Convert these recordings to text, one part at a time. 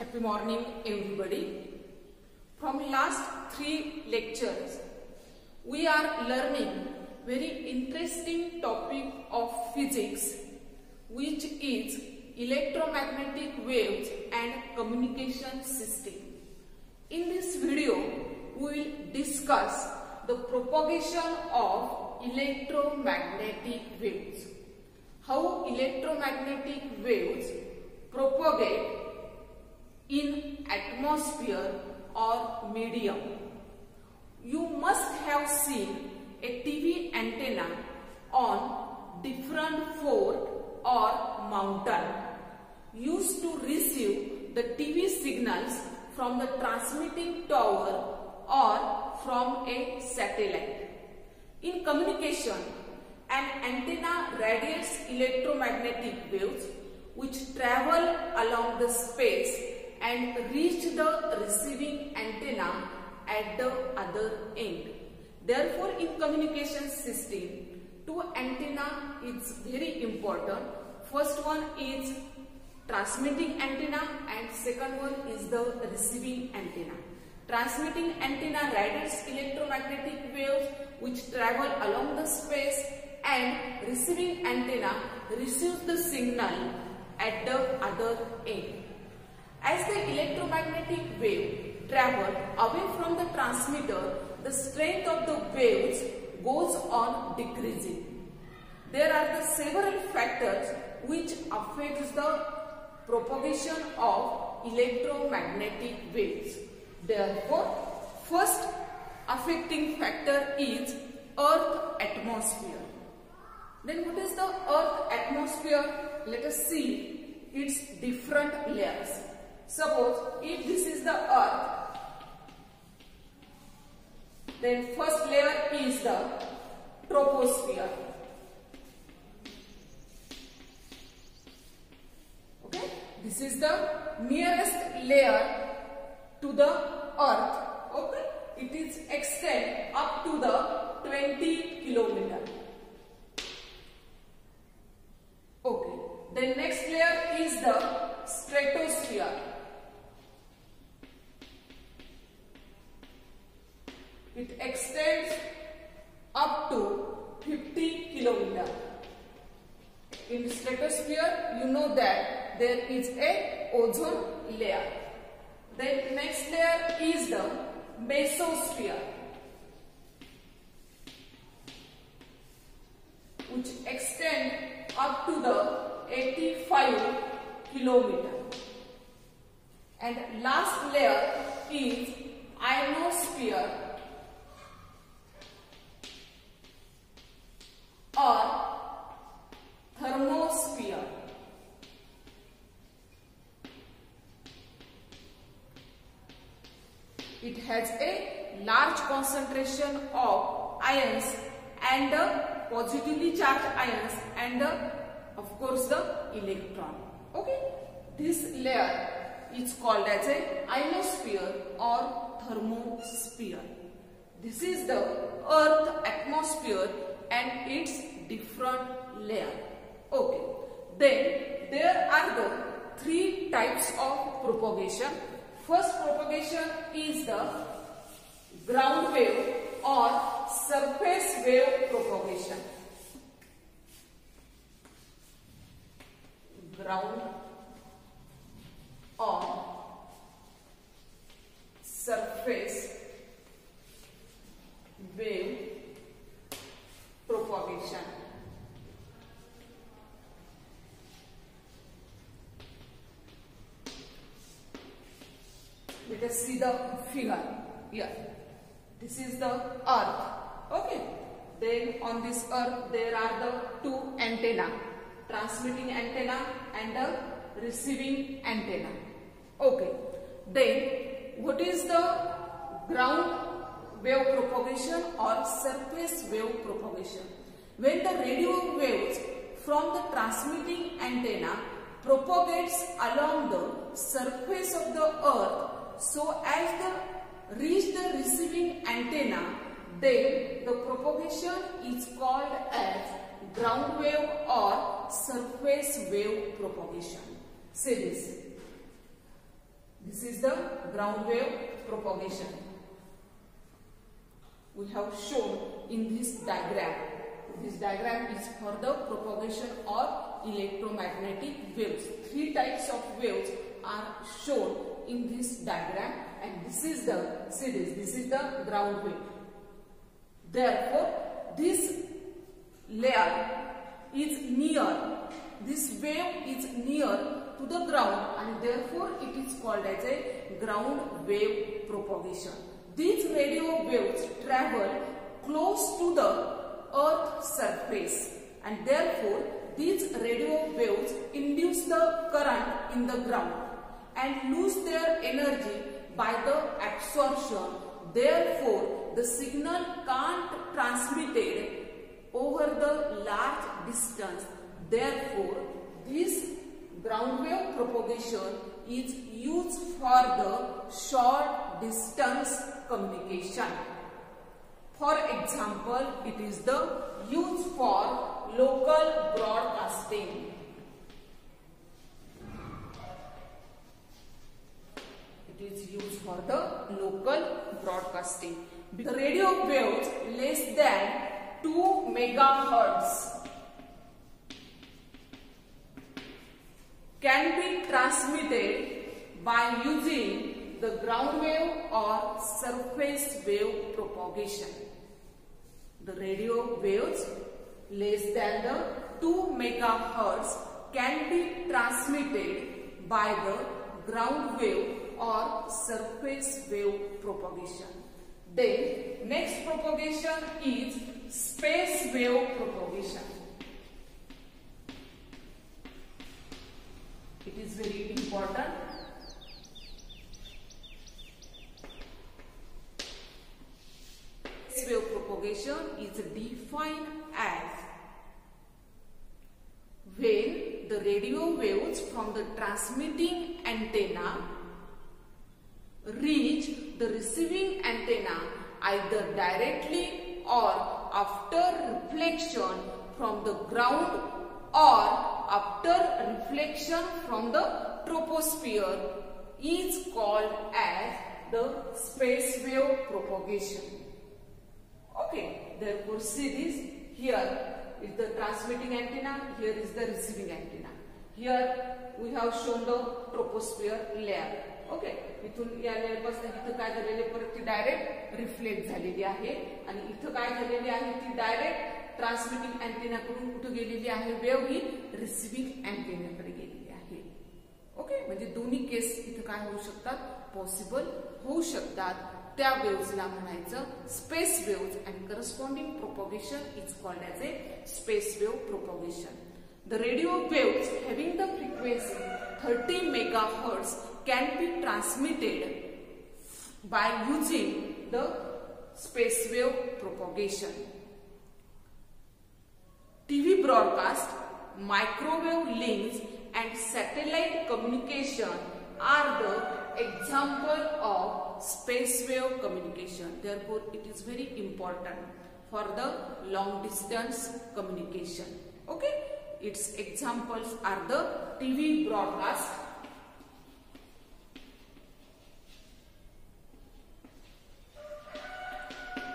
Happy morning everybody. From last 3 lectures, we are learning very interesting topic of physics, which is electromagnetic waves and communication system. In this video, we will discuss the propagation of electromagnetic waves. How electromagnetic waves propagate in atmosphere or medium. You must have seen a TV antenna on different fort or mountain used to receive the TV signals from the transmitting tower or from a satellite. In communication, an antenna radiates electromagnetic waves which travel along the space and reach the receiving antenna at the other end. Therefore, in communication system, 2 antenna is very important. First one is transmitting antenna and second one is the receiving antenna. Transmitting antenna radiates electromagnetic waves which travel along the space, and receiving antenna receives the signal at the other end. As the electromagnetic wave travels away from the transmitter, the strength of the waves goes on decreasing. There are the several factors which affects the propagation of electromagnetic waves. Therefore, first affecting factor is Earth atmosphere. Then what is the Earth atmosphere? Let us see its different layers. Suppose if this is the Earth, then first layer is the troposphere. Okay, this is the nearest layer to the Earth. Okay, it is extend up to the 20 kilometer. Okay, the next layer is the stratosphere. It extends up to 50 kilometer. In stratosphere, you know that there is a ozone layer. Then next layer is the mesosphere, which extend up to the 85 kilometer. And last layer is ionosphere or thermosphere. It has a large concentration of ions and positively charged ions and of course the electron. Okay, this layer is called as a ionosphere or thermosphere. This is the Earth atmosphere and its different layer. Okay, then there are the 3 types of propagation. First propagation is the ground wave or surface wave propagation. Ground or surface wave propagation. Let us see the figure here. This is the Earth. Okay. Then on this Earth there are the 2 antenna, transmitting antenna and the receiving antenna. Okay. Then what is the ground wave propagation or surface wave propagation? When the radio waves from the transmitting antenna propagates along the surface of the Earth so as to reach the receiving antenna, then the propagation is called as ground wave or surface wave propagation. Say this. This is the ground wave propagation. We have shown in this diagram. This diagram is for the propagation of electromagnetic waves. Three types of waves are shown in this diagram, and this is the series. This is the ground wave. Therefore, this layer is near. This wave is near to the ground, and therefore it is called as a ground wave propagation. These radio waves travel close to the Earth's surface, and therefore these radio waves induce the current in the ground and lose their energy by the absorption. Therefore, the signal can't transmitted over the large distance. Therefore, this ground wave propagation is used for the short distance communication. For example, it is the used for local broadcasting. It is used for the local broadcasting. The radio waves less than 2 megahertz can be transmitted by using the ground wave or surface wave propagation. The radio waves less than the 2 megahertz can be transmitted by the ground wave or surface wave propagation. Then next propagation is space wave propagation. It is very important. Space wave propagation is defined as when the radio waves from the transmitting antenna reach the receiving antenna either directly or after reflection from the ground or after reflection from the troposphere is called as the space wave propagation. Okay, therefore see this. Here is the transmitting antenna, here is the receiving antenna. Here we have shown the troposphere layer. Okay, इथून या layer पासून इथं काय झालेले परत ती direct reflect झालेली आहे आणि इथं काय झालेली आहे ती डायरेक्ट ट्रान्समिटिंग अँटेना कडून कुठे गेलेली आहे वेव्ह ही रिसिव्हिंग अँटेनाकडे गेलेली आहे. ओके, म्हणजे दोन्ही केस इथं काय होऊ शकतात पॉसिबल होऊ शकतात. त्या वेव्हजला म्हणायचं space waves and corresponding propagation is called as a space wave propagation. The radio waves having the frequency 30 megahertz can be transmitted by using the space wave propagation. TV broadcast, microwave links and satellite communication are the example of space wave communication. Therefore, it is very important for the long distance communication. Okay? Its examples are the TV broadcast,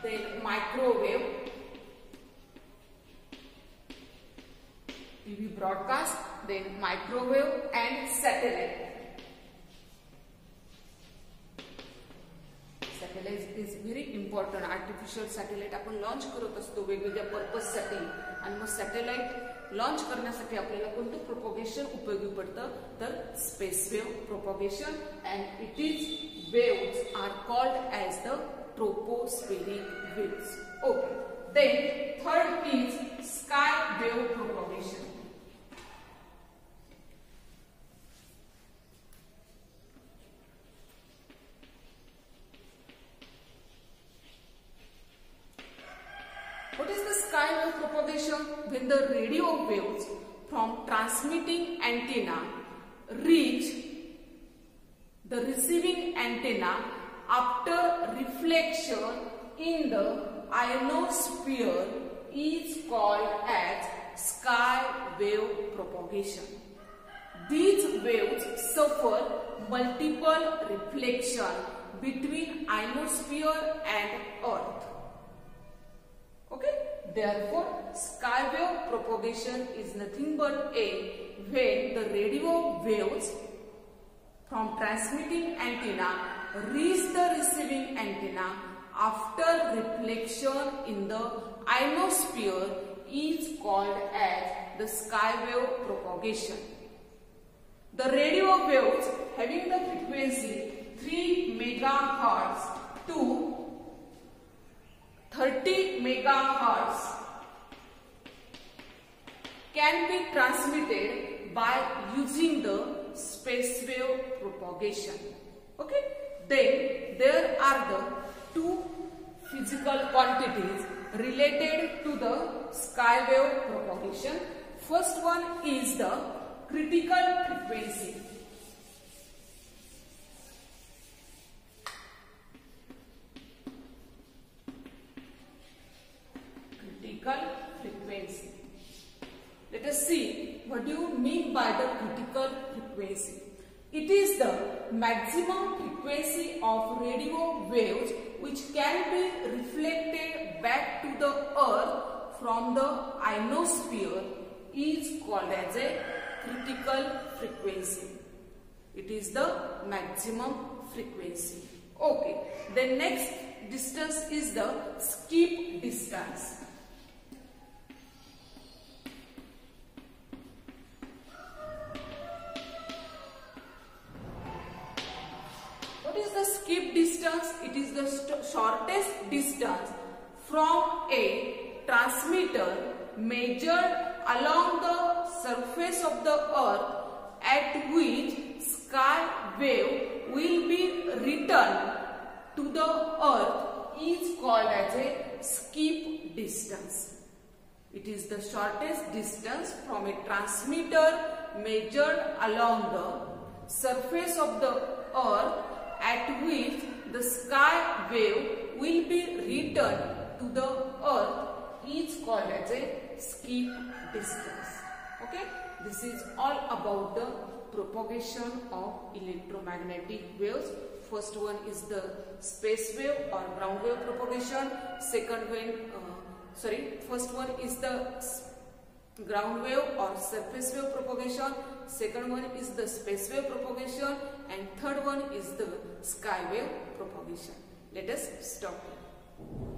then microwave, TV broadcast, then microwave and satellite. Satellite is very important. Artificial satellite आपण launch करत असतो वेगवेगळ्या purpose साठी आणि मग satellite launch करण्यासाठी आपल्याला कोणतं propagation उपयोगी पडतं तर space wave propagation and it is waves are called as the tropospheric waves. Okay, then third is sky wave propagation. What is the sky wave propagation? When the radio waves from transmitting antenna reach the receiving antenna after reflection in the ionosphere is called as sky wave propagation. These waves suffer multiple reflection between ionosphere and Earth. Okay, therefore sky wave propagation is nothing but when the radio waves from transmitting antenna reach the receiving antenna after reflection in the ionosphere is called as the sky wave propagation. The radio waves having the frequency 3 megahertz to 30 megahertz can be transmitted by using the space wave propagation. Okay, then there are the two physical quantities related to the sky wave propagation. First one is the critical frequency. Critical frequency. Let us see what do you mean by the critical frequency. It is the maximum frequency of radio waves which can be reflected back to the Earth from the ionosphere is called as a critical frequency. It is the maximum frequency. Okay, the next distance is the skip distance. What is the skip distance? It is the shortest distance from a transmitter measured along the surface of the Earth at which sky wave will be returned to the Earth is called as a skip distance. It is the shortest distance from a transmitter measured along the surface of the Earth at which the sky wave will be returned to the Earth is called as a skip distance. Okay, this is all about the propagation of electromagnetic waves. First one is the space wave or ground wave propagation. First one is the ground wave or surface wave propagation. Second one is the space wave propagation, and third one is the sky wave propagation. Let us stop here.